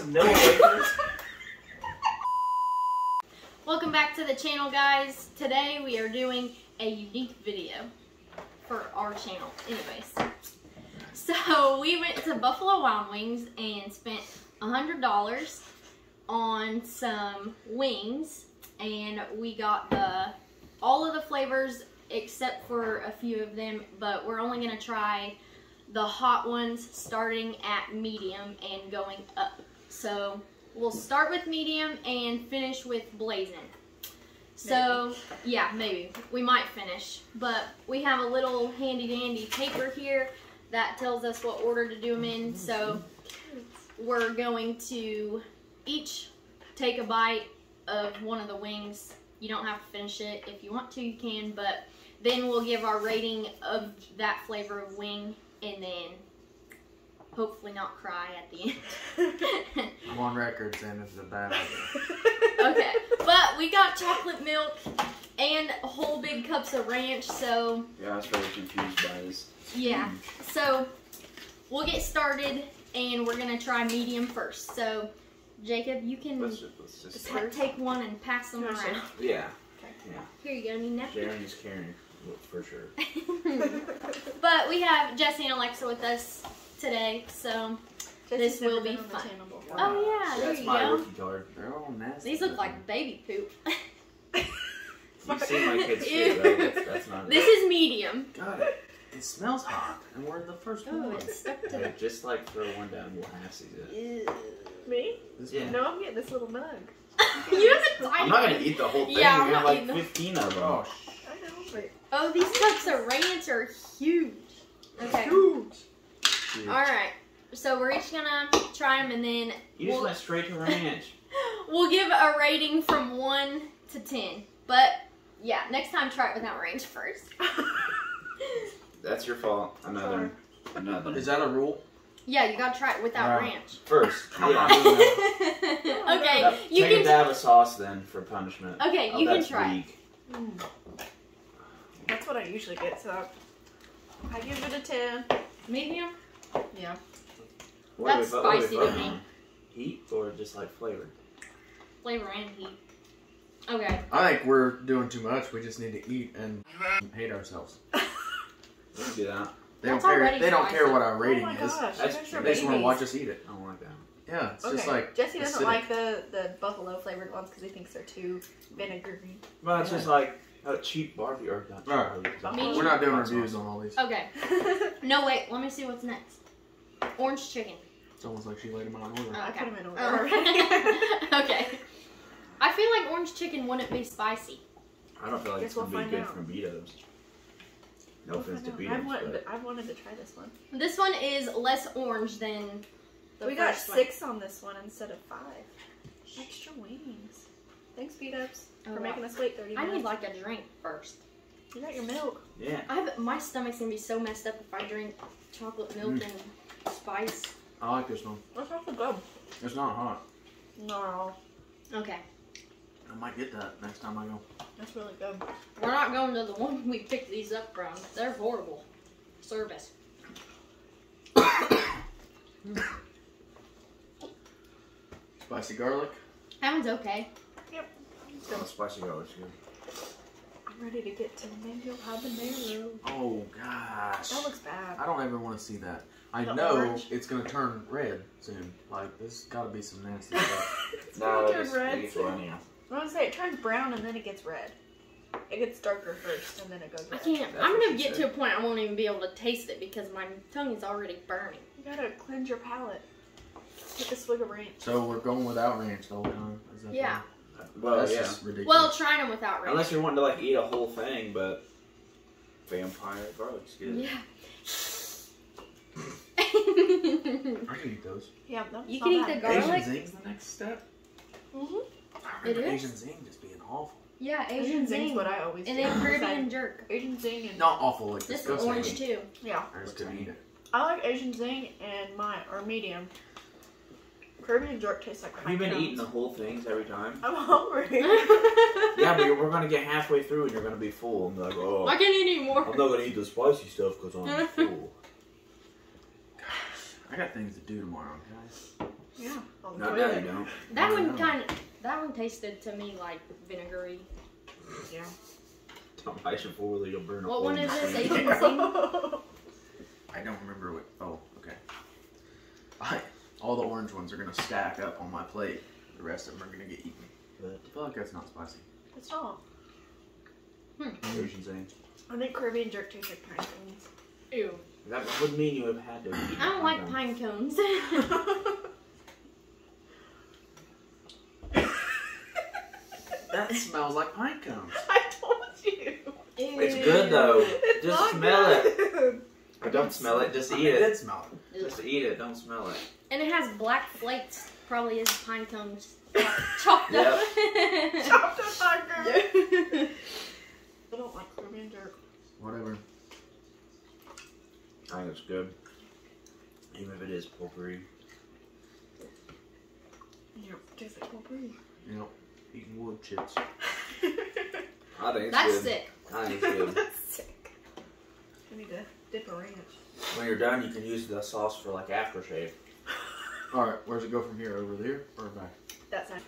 no wafers. Welcome back to the channel, guys. Today we are doing a unique video for our channel. Anyways, so we went to Buffalo Wild Wings and spent $100 on some wings, and we got all of the flavors except for a few of them, but we're only gonna try the hot ones starting at medium and going up. So we'll start with medium and finish with Blazin. So, yeah, maybe. We might finish. But we have a little handy-dandy paper here that tells us what order to do them in. So we're going to each take a bite of one of the wings. You don't have to finish it. If you want to, you can. But then we'll give our rating of that flavor of wing and then hopefully not cry at the end. I'm on record saying this is a bad idea. Okay, but we got chocolate milk and whole big cups of ranch, so... Yeah, I was very confused by this. Yeah, so we'll get started and we're going to try medium first. So, Jacob, you can Let's just take one and pass them around. Yeah. Okay. Yeah. Here you go, napkin. Sharing is caring, for sure. But we have Jesse and Alexa with us today, so this will be fun. Oh yeah, there That's you my go. rookie card. They're all nasty. These look like baby poop. You've seen my kids shit, right? That's not This is medium. God, it smells hot, and we're the first Oh, one. it's stuck to Yeah, just like throw one down, we'll half-season it. Me? Yeah. No, I'm getting this little mug. You have a tiny I'm not gonna eat the whole thing. Yeah, I'm we have not like eating them. 15 of them. Oh, I know, but Oh, these cups of ranch are huge. Okay. huge. Alright. So we're each gonna try them and then You just went straight to ranch. we'll give a rating from 1 to 10. But yeah, next time try it without ranch first. That's your fault. Another. is that a rule? Yeah, you gotta try it without Right. ranch. First. Yeah. Okay, you Take a can dab of sauce then for punishment. Okay, Oh, you can that's try. weak. That's what I usually get, so I give it a 10. medium. Yeah. What That's are we- what are we spicy to voting me. on? Heat or just like flavor? Flavor and heat. Okay. I think we're doing too much. We just need to eat and hate ourselves. We can do that. They That's don't care. already They don't care spicy. what our Oh rating my is. gosh, That's you guys are They just want to babies. watch us eat it. I don't like that. Yeah, it's Okay. just like Jesse doesn't acidic. like the buffalo flavored ones because he thinks they're too vinegary. Well, it's just like a cheap barbecue or not. Alright. Me- We're not doing Hot reviews sauce. on all these. Okay. No, wait. Let me see what's next. Orange chicken. It's almost like she laid them out in order. I Okay. put them in order. Oh. Okay. I feel like orange chicken wouldn't be spicy. I don't feel like Guess it's gonna we'll be find good out. from Bdubs. No offense to I've Bdubs, wanted to try this one. This one is less orange than the We got first one. 6 on this one instead of 5. Extra wings. Thanks, Bdubs, Oh, for wow. making us wait 30 I minutes. need like a drink first. You got your milk. but yeah. My stomach's gonna be so messed up if I drink chocolate milk and spice. I like this one. That's also good. It's not hot. No, Okay. I might get that next time I go. that's really good. We're not going to the one we picked these up from. They're horrible. Service. Spicy garlic. That one's okay. Yep. The spicy garlic good. I'm ready to get to mango habanero. Oh gosh. That looks bad. I don't ever want to see that. I The know orange? it's gonna turn red soon. Like there's gotta be some nasty stuff. It's No, gonna turn it's red. it's funny. I was gonna say it turns brown and then it gets red. It gets darker first and then it goes I red. can't. That's I'm what gonna she get said. to a point I won't even be able to taste it because my tongue is already burning. You gotta cleanse your palate. Take a swig of ranch. So we're going without ranch the whole time. Is that Yeah. Well, That's yeah. just ridiculous. Well, trying them without ranch. Unless you're wanting to like eat a whole thing, but vampire garlic's good. Yeah. I can eat those. Yeah, that's You not can eat bad. the garlic? Asian zing's the next step. Mhm. I remember It is? Asian zing just being awful. Yeah, Asian zing's zing. what I always And do. then Caribbean Besides jerk. Asian zing and Not awful, like This is disgusting. orange too. yeah. I just couldn't eat it. I like Asian zing and medium. Caribbean jerk tastes like Have you been hot eating the dogs. whole things every time? I'm hungry. Yeah, but we're gonna get halfway through and you're gonna be full and be like, oh, I can't eat anymore. I'm not gonna eat the spicy stuff because I'm full. I got things to do tomorrow, guys. Yeah. On the No, no, toilet. you don't. That I one know. that one tasted to me like vinegary. Yeah. Don't ice your four-wheeler, you'll burn a What hole one in is the this? seat. Asian Zing? I don't remember what. Oh, okay. All the orange ones are gonna stack up on my plate. The rest of them are gonna get eaten. But I feel like that's not spicy. It's not. Asian Zing. I think Caribbean jerk tastes like pine cones. Ew. That would mean you have had to. I don't like pine cones. That smells like pine cones. I told you. It's good though. It's Just not smell it. good. Or don't smell it. Just eat I it. did smell it. Just eat it. Don't smell it. And it has black flakes. Probably is pine cones chopped Yep. up. Chopped up pine cones. I don't like Caribbean jerk. Whatever. I think it's good. Even if it is potpourri. Yeah, tastes like potpourri. You know, eating wood chips. I think it's That's good. sick. I think it's good. That's sick. I need to dip a ranch. When you're done, you can use the sauce for like aftershave. Alright, where's it go from here? Over there or back? That's it.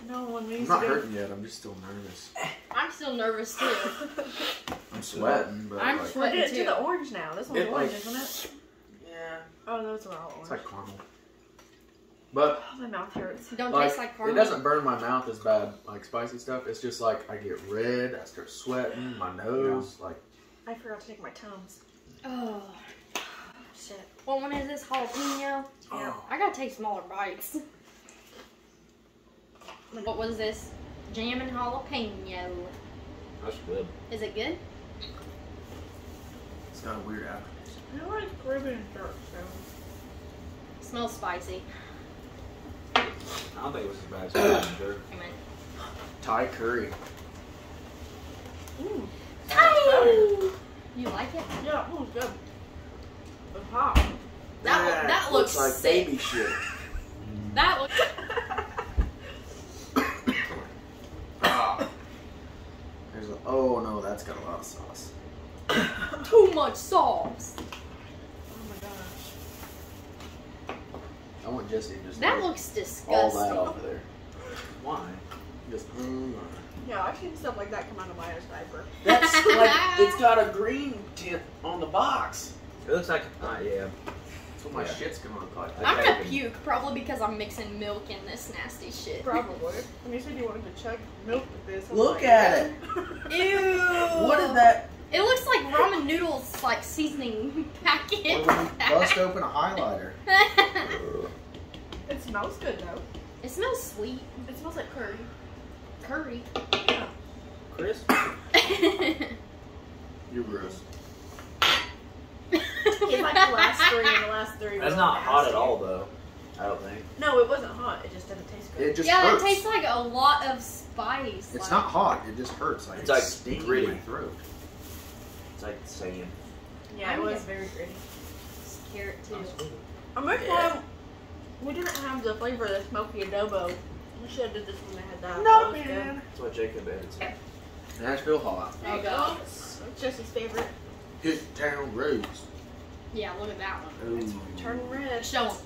No one I'm needs not to go. hurting yet. I'm just still nervous. I'm still nervous too. I'm sweating, but I'm like, sweating. We're getting too. to the orange now. This one's It, orange, like- isn't it? yeah, Oh, those are all it's orange. like caramel. But Oh, my mouth hurts. Don't like, taste like it caramel. doesn't burn my mouth as bad like spicy stuff. It's just like I get red, I start sweating, my nose, like I forgot to take my Tums. Oh, Shit. what one is this? Jalapeno? Yeah. oh, I gotta take smaller bites. What was this? Jammin Jalapeno. That's good. Is it good? it's got a weird aftertaste. I like Caribbean jerk, so. Smells spicy. I don't think it was as bad as Caribbean jerk. Come on. Thai curry. Ooh. Hey! You like it? Yeah, it was good. It's hot. That looks like sick. baby shit. That looks. Ah. There's a, oh no, that's got a lot of sauce. Too much sauce. Oh my gosh. I want Jesse to just That eat looks all that disgusting. off of there. Why? Just Yeah, I've seen stuff like that come out of Maya's diaper. That's like it's got a green tint on the box. It looks like yeah. That's what my Yeah. shit's gonna look like. I'm Okay. gonna puke, probably because I'm mixing milk in this nasty shit. Probably. When you said you wanted to chug milk with this, I'm Look like, at it. Ew. What is that? It looks like ramen noodles, like seasoning packet. Or when you bust open a highlighter. It smells good though. It smells sweet. It smells like curry. Curry. Yeah. Chris? You're gross. It's like the last three, and the last three. That's were not hot nasty. at all though. I don't think. No, it wasn't hot. It just didn't taste good. It just Yeah, hurts. it tastes like a lot of spice. It's like, not hot. It just hurts. Like It's it's like stinging gritty. in my throat. It's like saying. Yeah, it was very gritty. carrot too. I'm most Yeah. glad we didn't have the flavor of the smoky adobo. We should have did this when they had that. No, That was man. That's what Jacob added. Nashville Hot. Good. There you Oh, go. God. It's Jesse's favorite. Hit town roads. Yeah, look at that one. It's Ooh. turning red. Show 'em.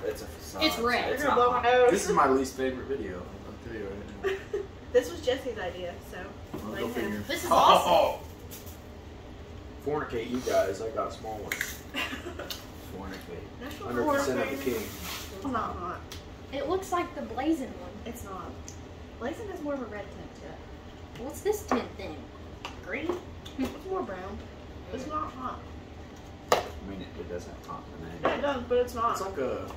It's a facade. It's red. You're It's gonna not blow my hot. nose. This is my least favorite video. I'll tell you right now. This was Jesse's idea, so. Well, blame go him. figure. This is awesome. Fornicate you guys. I got small ones. Fornicate. Nashville 100% Hot, of the king. It's not hot. It looks like the Blazin one. It's not. Blazin has more of a red tint to it. What's this tint thing? Green? It's more brown. It's not hot. I mean, it does have hot in Yeah, it. it does, but it's not. It's like a.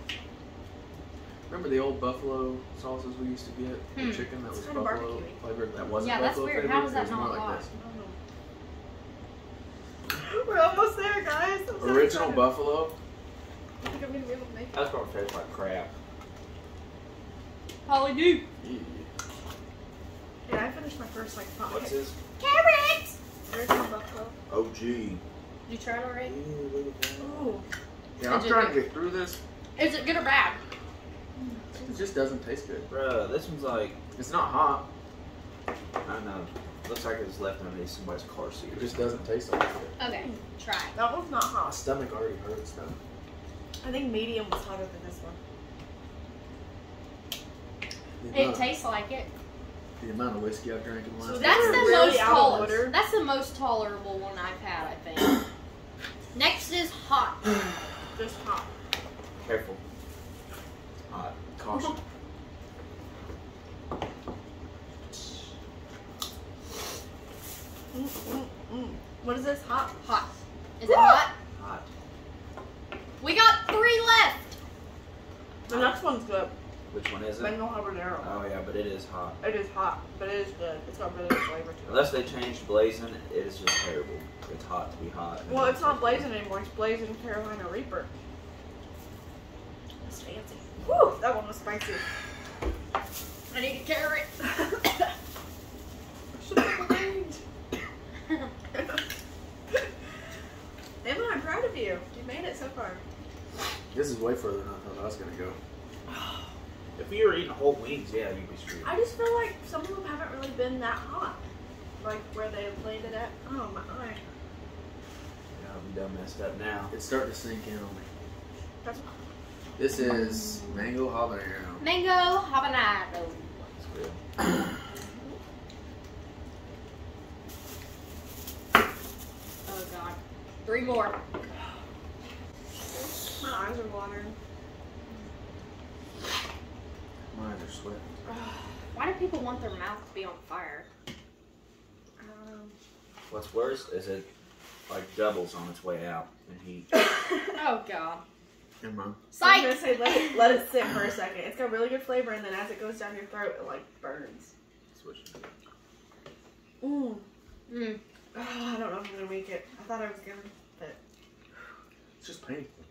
Remember the old buffalo sauces we used to get? Hmm. The chicken that was It's kinda buffalo barbecue-y. flavored. That wasn't Yeah, that's buffalo weird. flavored. How is that It was more not like hot? this. We're almost there, guys. I'm so Original excited. buffalo. I think I'm gonna be able to make it. That's probably tastes like crap. Holly do. Yeah. Yeah, I finished my first like pot. What's this? Carrots! Original buffalo. OG. Did you try it already? Ooh. Yeah, I'm Is it trying to good? get through this. Is it good or bad? It just doesn't taste good. Bruh, this one's like, It's not hot. I don't know. Looks like it was left underneath somebody's car seat. It just doesn't taste like it. Okay, try it. That one's not My hot. stomach already hurts though. I think medium was hotter than this one. It tastes like it. The amount of whiskey I've drank in the last. So That's the really most out of tolerable. order. That's the most tolerable one I've had, I think. Next is hot. Just hot. Careful. Hot. Caution. What is this? Hot? Hot. Is it hot? Hot. We got 3 left. The next one's good. Which one is it? Mango habanero. Oh yeah, but it is hot. It is hot, but it is good. It's got really good flavor to it. Unless they changed Blazin, it is just terrible. It's hot to be hot. Well, it's not Blazin anymore. It's Blazin Carolina Reaper. It's fancy. Whew, that one was spicy. I need a carrot. Emma, I'm proud of you. You made it so far. This is way further than I thought I was gonna go. If you were eating whole wings, yeah, you'd be screwed. I just feel like some of them haven't really been that hot. Like where they landed at. Oh my eye. Yeah, I'm done messed up now. It's starting to sink in on me. That's This is mango habanero. Mango habanero. It's good. Oh god. 3 more. my eyes are watering. My eyes are sweating. Why do people want their mouth to be on fire? What's worse is it like doubles on its way out in heat. Oh god. Come on. I was Psych! gonna say let it sit for a second. It's got really good flavor, and then as it goes down your throat, it like burns. Switch it. Mmm. Mm. Oh, I don't know if I'm gonna make it. I thought I was gonna, but It's just painful.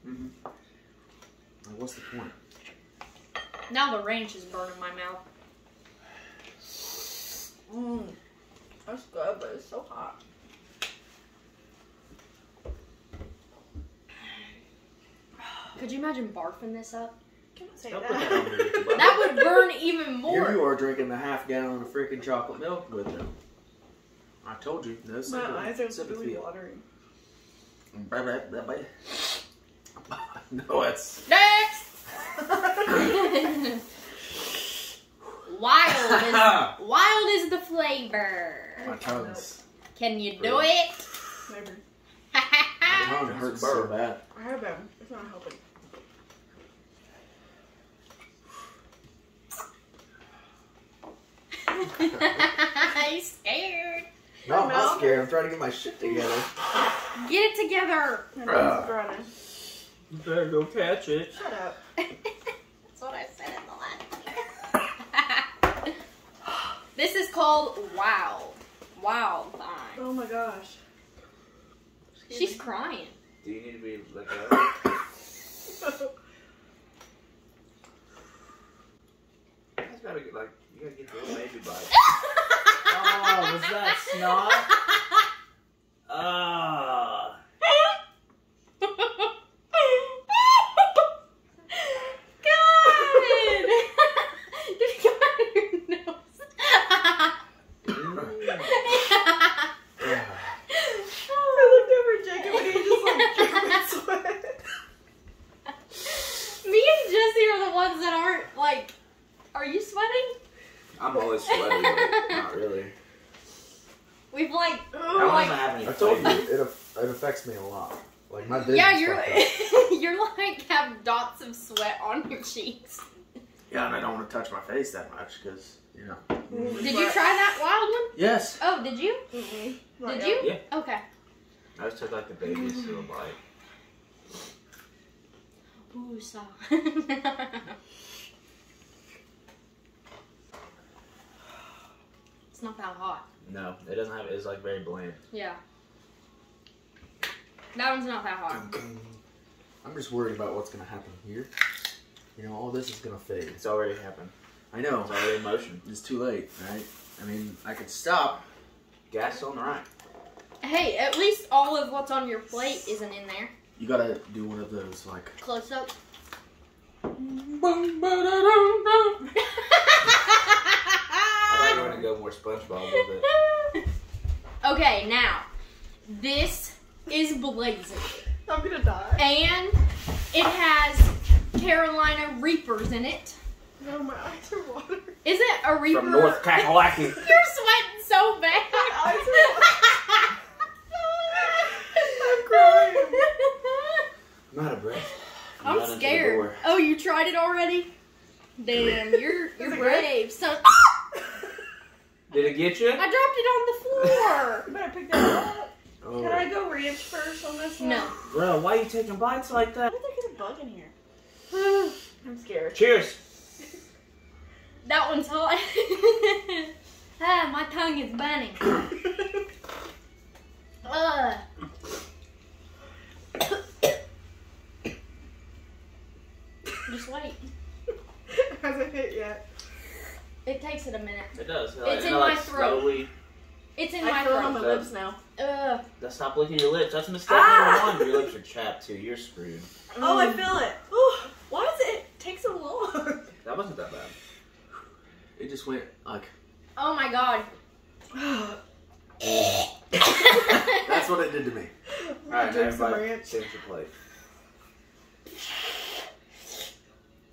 Mm-hmm. Like, what's the point? Now the ranch is burning my mouth. that's good, but it's so hot. Could you imagine barfing this up? Can't say Don't that. put that on there. That would burn even Here you more. are drinking the half gallon of freaking chocolate milk with it. I told you. No My eyes are sympathy. really watering. No, it's Next! Wild is the flavor. my tongue's. Can you do it? Maybe. My tongue hurts so bad. I have them. It's not helping. He's scared. No, I'm not scared. I'm trying to get my shit together. Get it together. My nose is running. You better go catch it. Shut up. That's what I said in the last video. This is called Wild. Wild Thing. Oh my gosh. She's crying. Do you need to be let go? That's gotta get like you gotta get the little baby bite. Oh, was that snot? Ah. God! Did you come out of your nose? I looked over at Jacob and he just like dripping sweat. Me and Jesse are the ones that aren't like. Are you sweating? I'm always sweaty, but not really. We've like. I don't like have any I told you flavor. it affects me a lot. Like my vision's yeah, you're fucked up. you're like have dots of sweat on your cheeks. Yeah, and I don't want to touch my face that much because you know. Did you try that wild one? Yes. Oh, did you? Not Did yet. you? Yeah. Okay. I just took like the baby's little bite. Ooh, so. It's not that hot. No, it doesn't have. It's like very bland. Yeah. That one's not that hot. I'm just worried about what's gonna happen here. You know, all this is gonna fade. It's already happened. I know. It's already in motion. It's too late, right? I mean, I could stop. Gas on the right. Hey, at least all of what's on your plate isn't in there. You gotta do one of those, like. Close up. I thought you were gonna go more SpongeBob with it. Okay, now this is Blazin, I'm gonna die. and It has Carolina Reapers in it. No, my eyes are watering. Is it a Reaper? From North Kakalaki. You're sweating so bad. My eyes are watering. I'm crying. I'm out of breath. I'm Run into the scared. door. Oh, you tried it already? Damn, you're it brave, son. Did it get you? I dropped it on the floor. You better pick that up. Oh. Can I go ranch first on this one? No. Bro, why are you taking bites like that? I think there's a bug in here. I'm scared. Cheers. That one's hot. Ah, my tongue is burning. Just wait. Hasn't hit yet. It takes it a minute. It does. It's in my throat. Slowly. It's in I my feel it on my throat. lips now. Stop licking your lips. That's mistake Ah! number 1. Your lips are chapped too. You're screwed. Oh, I feel it. Oh, why does it take so long? That wasn't that bad. It just went like. Oh my god. That's what it did to me. Alright, Drink some everybody, ranch. finish your plate.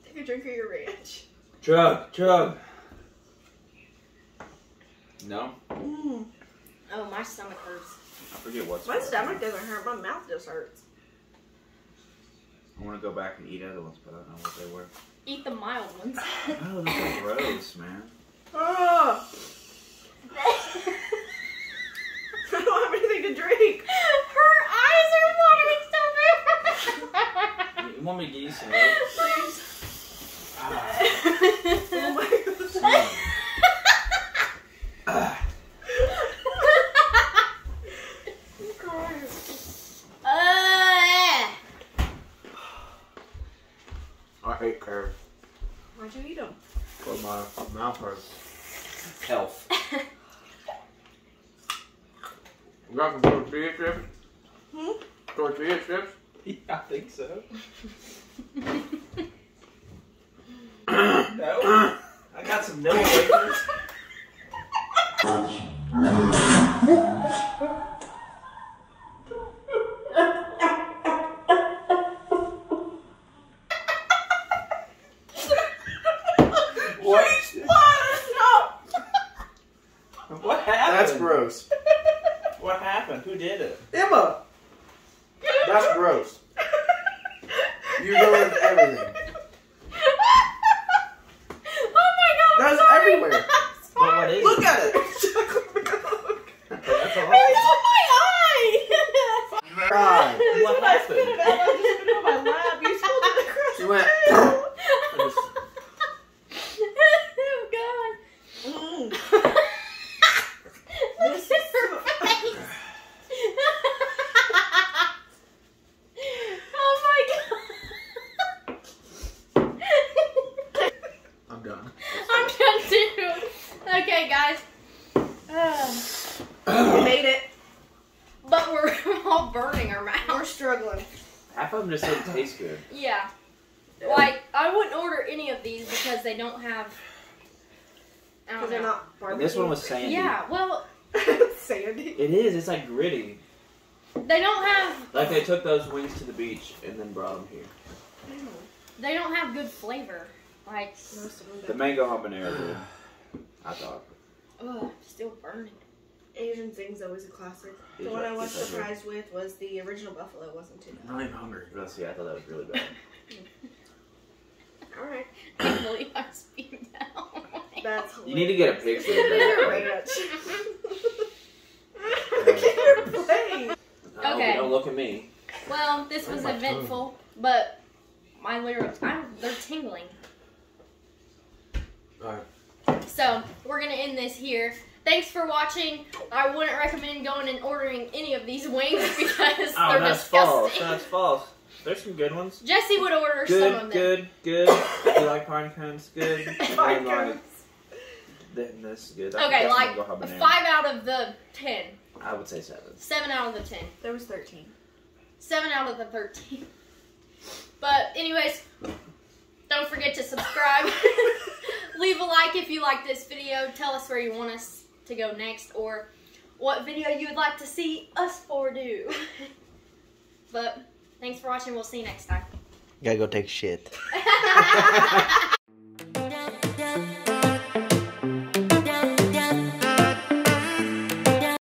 Take a drink of your ranch. Chug, chug. No? Mm. Oh, my stomach hurts. I forget what's My what. stomach doesn't hurt. My mouth just hurts. I want to go back and eat other ones, but I don't know what they were. Eat the mild ones. Oh, those are gross, man. Oh. I don't have anything to drink. Her eyes are watering so bad. You want me to give you some milk? Please. Oh my gosh. I'm crying. I hate carrots. Why'd you eat them? For my mouth hurts. Health. You got some tortilla chips? Hmm? Tortilla chips? Yeah, I think so. No. I got some milk wafers. What? What happened? That's gross. What happened? Who did it? Emma! That's gross. You ruined everything. Oh my god. That's sorry. everywhere. Well, what is Look it? at it. That's all. It's on my eye. God. What I spit it happened? out. I just spit it on my lap. You spilled it across She the went. table. Oh god. Mm. This is her face. Oh my god. I'm done. I'm done too. Okay, guys. We made it. But we're all burning our We're mouths. struggling. Half of them just didn't taste good. Yeah. Like, I wouldn't order any of these because they don't have. I Because don't they're know. not And barbecue. this one was sandy. Yeah, well, sandy. It is. It's like gritty. they don't have. Like they took those wings to the beach and then brought them here. They don't have good flavor. Like, Most of them The don't. mango habanero did. I thought. ugh, still burning. Asian Zing's always a classic. The These one are- I was these are good. surprised with was the original buffalo. Wasn't too I'm bad. not even hungry. Let's see. I thought that was really bad. All right. I can't believe I'm speaking down. That's You need to get a picture of that. ranch. I can't hear it play. No, Okay. Don't look at me. Well, this was my eventful, but my lyrics, they're tingling. Alright. So, we're going to end this here. Thanks for watching. I wouldn't recommend going and ordering any of these wings because Oh, they're that's false. disgusting. That's false. There's some good ones. Jesse would order some of Good, them. good, good. If you like pine cones, good. Pine And like- cones. Then this is good. Okay, That's like mango habanero. 5 out of the 10. I would say 7. 7 out of the 10. There was 13. 7 out of the 13. But anyways, don't forget to subscribe. Leave a like if you like this video. Tell us where you want us to go next or what video you would like to see us do. But thanks for watching. We'll see you next time. Gotta go take a shit.